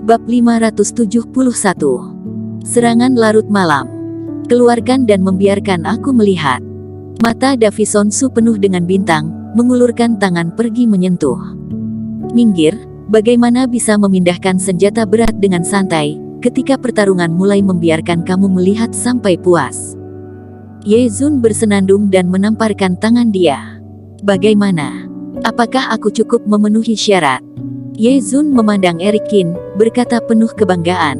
Bab 571. Serangan larut malam. Keluarkan dan membiarkan aku melihat. Mata Davison Su penuh dengan bintang, mengulurkan tangan pergi menyentuh. Minggir, bagaimana bisa memindahkan senjata berat dengan santai, ketika pertarungan mulai membiarkan kamu melihat sampai puas. Ye Zun bersenandung dan menamparkan tangan dia. Bagaimana? Apakah aku cukup memenuhi syarat? Ye Zun memandang Eric Qin, berkata penuh kebanggaan.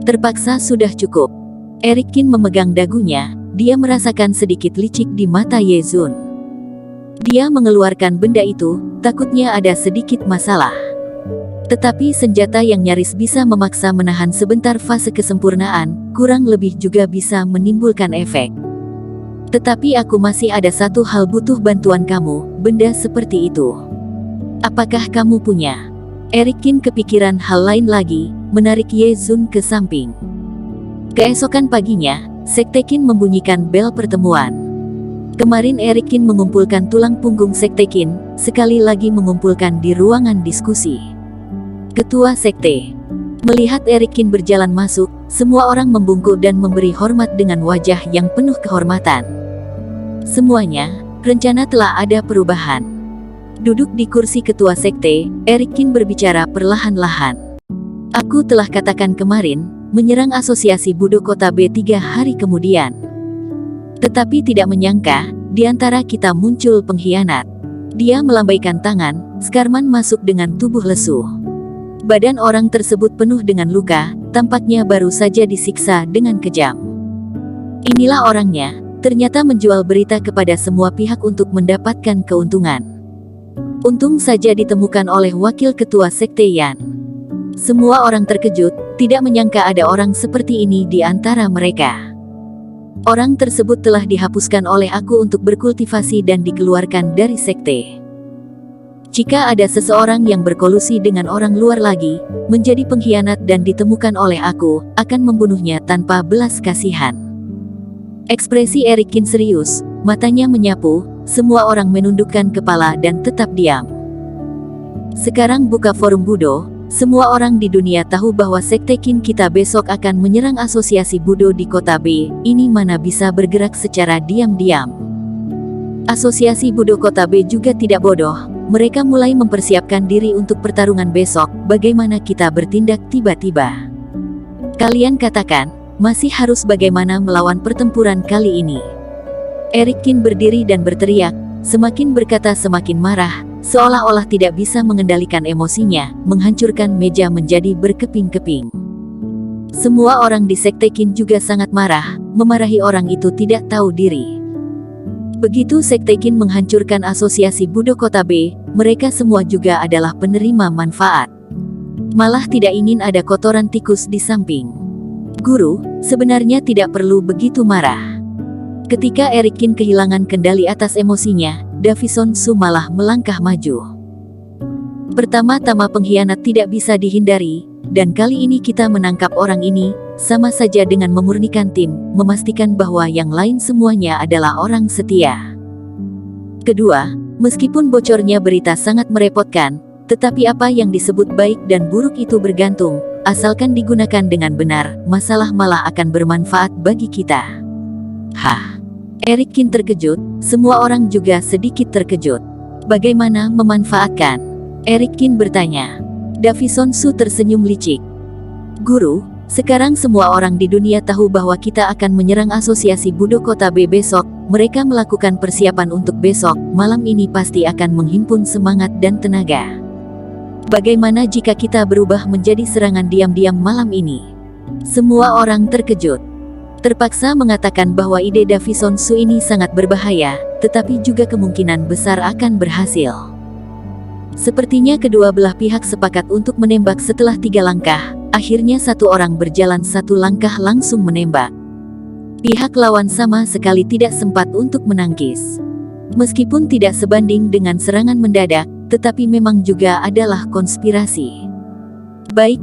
Terpaksa sudah cukup. Eric Qin memegang dagunya, dia merasakan sedikit licik di mata Ye Zun. Dia mengeluarkan benda itu, takutnya ada sedikit masalah. Tetapi senjata yang nyaris bisa memaksa menahan sebentar fase kesempurnaan, kurang lebih juga bisa menimbulkan efek. Tetapi aku masih ada satu hal butuh bantuan kamu, benda seperti itu. Apakah kamu punya? Eric Qin kepikiran hal lain lagi, menarik Ye Zun ke samping. Keesokan paginya, Sekte Qin membunyikan bel pertemuan. Kemarin Eric Qin mengumpulkan tulang punggung Sekte Qin, sekali lagi mengumpulkan di ruangan diskusi. Ketua Sekte melihat Eric Qin berjalan masuk, semua orang membungkuk dan memberi hormat dengan wajah yang penuh kehormatan. Semuanya, rencana telah ada perubahan. Duduk di kursi ketua sekte, Eric Qin berbicara perlahan-lahan. Aku telah katakan kemarin, menyerang asosiasi Budo Kota B 3 hari kemudian. Tetapi tidak menyangka, di antara kita muncul pengkhianat. Dia melambaikan tangan, Skarman masuk dengan tubuh lesu. Badan orang tersebut penuh dengan luka, tampaknya baru saja disiksa dengan kejam. Inilah orangnya, ternyata menjual berita kepada semua pihak untuk mendapatkan keuntungan. Untung saja ditemukan oleh wakil ketua sekte Yan. Semua orang terkejut, tidak menyangka ada orang seperti ini di antara mereka. Orang tersebut telah dihapuskan oleh aku untuk berkultivasi dan dikeluarkan dari sekte. Jika ada seseorang yang berkolusi dengan orang luar lagi, menjadi pengkhianat dan ditemukan oleh aku, akan membunuhnya tanpa belas kasihan. Ekspresi Eric Qin serius, matanya menyapu, semua orang menundukkan kepala dan tetap diam. Sekarang buka forum Budo, semua orang di dunia tahu bahwa Sekte Qin kita besok akan menyerang asosiasi Budo di kota B, ini mana bisa bergerak secara diam-diam. Asosiasi Budo kota B juga tidak bodoh, mereka mulai mempersiapkan diri untuk pertarungan besok, bagaimana kita bertindak tiba-tiba. Kalian katakan, masih harus bagaimana melawan pertempuran kali ini. Eric Qin berdiri dan berteriak, semakin berkata semakin marah, seolah-olah tidak bisa mengendalikan emosinya, menghancurkan meja menjadi berkeping-keping. Semua orang di Sekte Qin juga sangat marah, memarahi orang itu tidak tahu diri. Begitu Sekte Qin menghancurkan asosiasi Budo Kota B, mereka semua juga adalah penerima manfaat. Malah tidak ingin ada kotoran tikus di samping. Guru, sebenarnya tidak perlu begitu marah. Ketika Eric Qin kehilangan kendali atas emosinya, Davison Su malah melangkah maju. Pertama-tama pengkhianat tidak bisa dihindari, dan kali ini kita menangkap orang ini, sama saja dengan memurnikan tim, memastikan bahwa yang lain semuanya adalah orang setia. Kedua, meskipun bocornya berita sangat merepotkan, tetapi apa yang disebut baik dan buruk itu bergantung, asalkan digunakan dengan benar, masalah malah akan bermanfaat bagi kita. Hah? Eric Qin terkejut, semua orang juga sedikit terkejut. Bagaimana memanfaatkan? Eric Qin bertanya. Davison Su tersenyum licik. Guru, sekarang semua orang di dunia tahu bahwa kita akan menyerang asosiasi Budo Kota B besok, mereka melakukan persiapan untuk besok, malam ini pasti akan menghimpun semangat dan tenaga. Bagaimana jika kita berubah menjadi serangan diam-diam malam ini? Semua orang terkejut. Terpaksa mengatakan bahwa ide Davison Su ini sangat berbahaya, tetapi juga kemungkinan besar akan berhasil. Sepertinya kedua belah pihak sepakat untuk menembak setelah 3 langkah, akhirnya satu orang berjalan 1 langkah langsung menembak. Pihak lawan sama sekali tidak sempat untuk menangkis. Meskipun tidak sebanding dengan serangan mendadak, tetapi memang juga adalah konspirasi. Baik.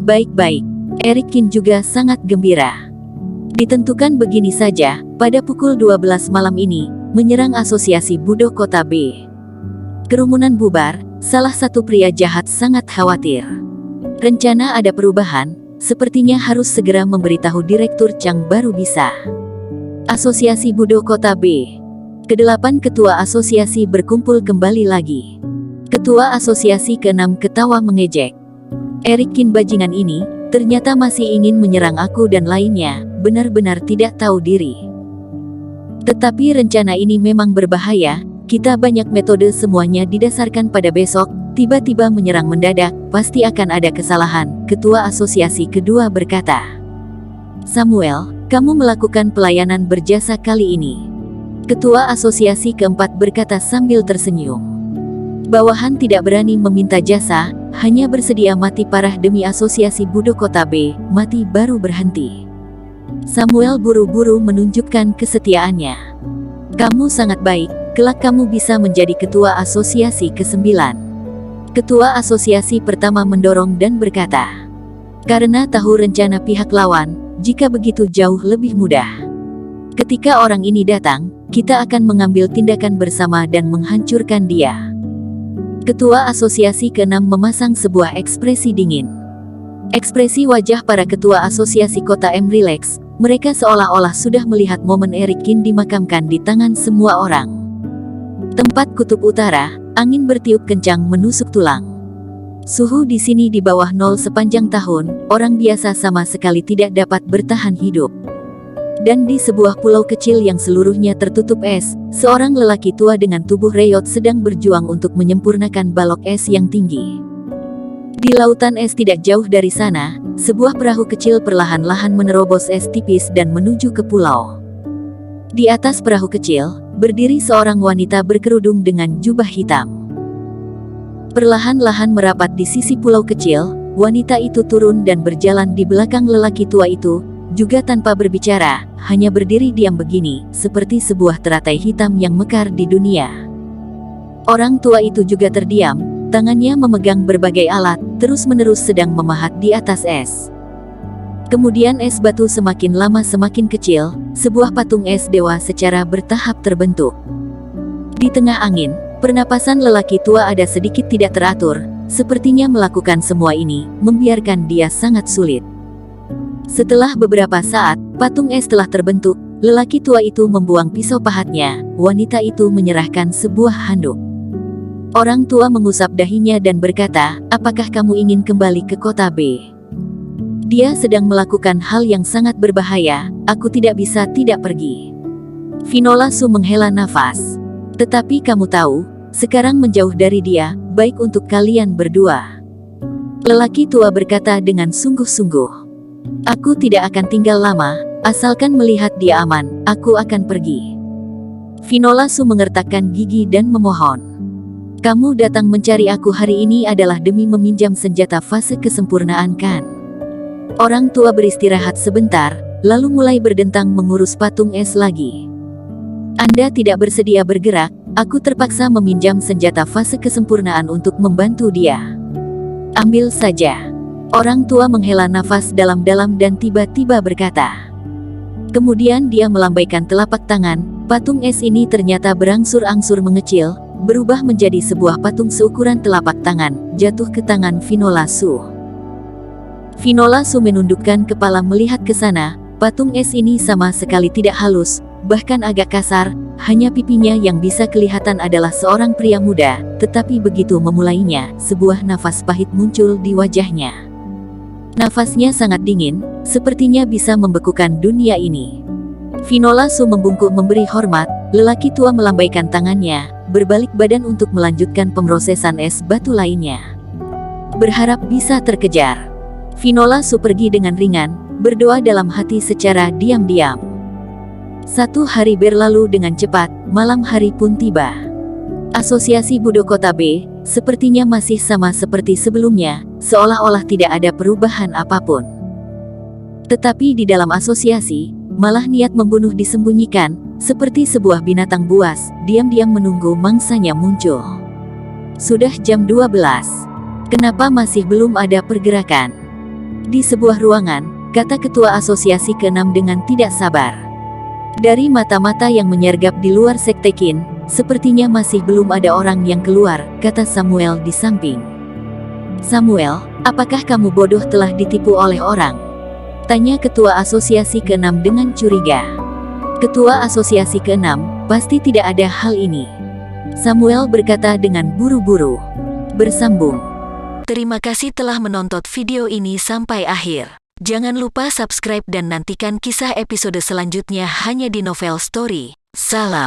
Eric Qin juga sangat gembira. Ditentukan begini saja, pada pukul 12 malam ini, menyerang asosiasi Budo Kota B. Kerumunan bubar, salah satu pria jahat sangat khawatir. Rencana ada perubahan, sepertinya harus segera memberitahu Direktur Chang baru bisa. Asosiasi Budo Kota B. Kedelapan ketua asosiasi berkumpul kembali lagi. Ketua asosiasi ke-6 ketawa mengejek. Eric Kin bajingan ini, ternyata masih ingin menyerang aku dan lainnya, benar-benar tidak tahu diri. Tetapi rencana ini memang berbahaya, kita banyak metode semuanya didasarkan pada besok, tiba-tiba menyerang mendadak, pasti akan ada kesalahan, ketua asosiasi kedua berkata. Samuel, kamu melakukan pelayanan berjasa kali ini. Ketua asosiasi keempat berkata sambil tersenyum. Bawahan tidak berani meminta jasa, hanya bersedia mati parah demi asosiasi Budo Kota B, mati baru berhenti. Samuel buru-buru menunjukkan kesetiaannya. Kamu sangat baik, kelak kamu bisa menjadi ketua asosiasi ke-9. Ketua asosiasi pertama mendorong dan berkata, karena tahu rencana pihak lawan, jika begitu jauh lebih mudah. Ketika orang ini datang, kita akan mengambil tindakan bersama dan menghancurkan dia. Ketua asosiasi ke-6 memasang sebuah ekspresi dingin. Ekspresi wajah para ketua asosiasi kota M rileks, mereka seolah-olah sudah melihat momen Eric Kin dimakamkan di tangan semua orang. Tempat kutub utara, angin bertiup kencang menusuk tulang. Suhu di sini di bawah nol sepanjang tahun, orang biasa sama sekali tidak dapat bertahan hidup. Dan di sebuah pulau kecil yang seluruhnya tertutup es, seorang lelaki tua dengan tubuh reyot sedang berjuang untuk menyempurnakan balok es yang tinggi. Di lautan es tidak jauh dari sana, sebuah perahu kecil perlahan-lahan menerobos es tipis dan menuju ke pulau. Di atas perahu kecil, berdiri seorang wanita berkerudung dengan jubah hitam. Perlahan-lahan merapat di sisi pulau kecil, wanita itu turun dan berjalan di belakang lelaki tua itu, juga tanpa berbicara, hanya berdiri diam begini, seperti sebuah teratai hitam yang mekar di dunia. Orang tua itu juga terdiam, tangannya memegang berbagai alat, terus-menerus sedang memahat di atas es. Kemudian es batu semakin lama semakin kecil, sebuah patung es dewa secara bertahap terbentuk. Di tengah angin, pernapasan lelaki tua ada sedikit tidak teratur, sepertinya melakukan semua ini, membiarkan dia sangat sulit. Setelah beberapa saat, patung es telah terbentuk, lelaki tua itu membuang pisau pahatnya, wanita itu menyerahkan sebuah handuk. Orang tua mengusap dahinya dan berkata, apakah kamu ingin kembali ke kota B? Dia sedang melakukan hal yang sangat berbahaya, aku tidak bisa tidak pergi. Finola Su menghela nafas. Tetapi kamu tahu, sekarang menjauh dari dia, baik untuk kalian berdua. Lelaki tua berkata dengan sungguh-sungguh. Aku tidak akan tinggal lama, asalkan melihat dia aman, aku akan pergi. Finola Su mengertakkan gigi dan memohon. Kamu datang mencari aku hari ini adalah demi meminjam senjata fase kesempurnaan kan? Orang tua beristirahat sebentar, lalu mulai berdentang mengurus patung es lagi. Anda tidak bersedia bergerak, aku terpaksa meminjam senjata fase kesempurnaan untuk membantu dia. Ambil saja. Orang tua menghela nafas dalam-dalam dan tiba-tiba berkata. Kemudian dia melambaikan telapak tangan, patung es ini ternyata berangsur-angsur mengecil, berubah menjadi sebuah patung seukuran telapak tangan, jatuh ke tangan Finola Su. Finola Su menundukkan kepala melihat ke sana, patung es ini sama sekali tidak halus, bahkan agak kasar, hanya pipinya yang bisa kelihatan adalah seorang pria muda, tetapi begitu memulainya, sebuah nafas pahit muncul di wajahnya. Nafasnya sangat dingin, sepertinya bisa membekukan dunia ini. Finola Su membungkuk memberi hormat, lelaki tua melambaikan tangannya, berbalik badan untuk melanjutkan pemrosesan es batu lainnya. Berharap bisa terkejar. Finola Su pergi dengan ringan, berdoa dalam hati secara diam-diam. 1 hari berlalu dengan cepat, malam hari pun tiba. Asosiasi Budo Kota B, sepertinya masih sama seperti sebelumnya, seolah-olah tidak ada perubahan apapun. Tetapi di dalam asosiasi, malah niat membunuh disembunyikan, seperti sebuah binatang buas, diam-diam menunggu mangsanya muncul. Sudah jam 12. Kenapa masih belum ada pergerakan? Di sebuah ruangan, kata ketua asosiasi ke-6 dengan tidak sabar. Dari mata-mata yang menyergap di luar sekte Qin, sepertinya masih belum ada orang yang keluar, kata Samuel di samping. Samuel, Apakah kamu bodoh telah ditipu oleh orang? Tanya Ketua Asosiasi ke-6 dengan curiga. Ketua Asosiasi ke-6, pasti tidak ada hal ini. Samuel berkata dengan buru-buru. Bersambung. Terima kasih telah menonton video ini sampai akhir. Jangan lupa subscribe dan nantikan kisah episode selanjutnya hanya di Novel Story. Salam.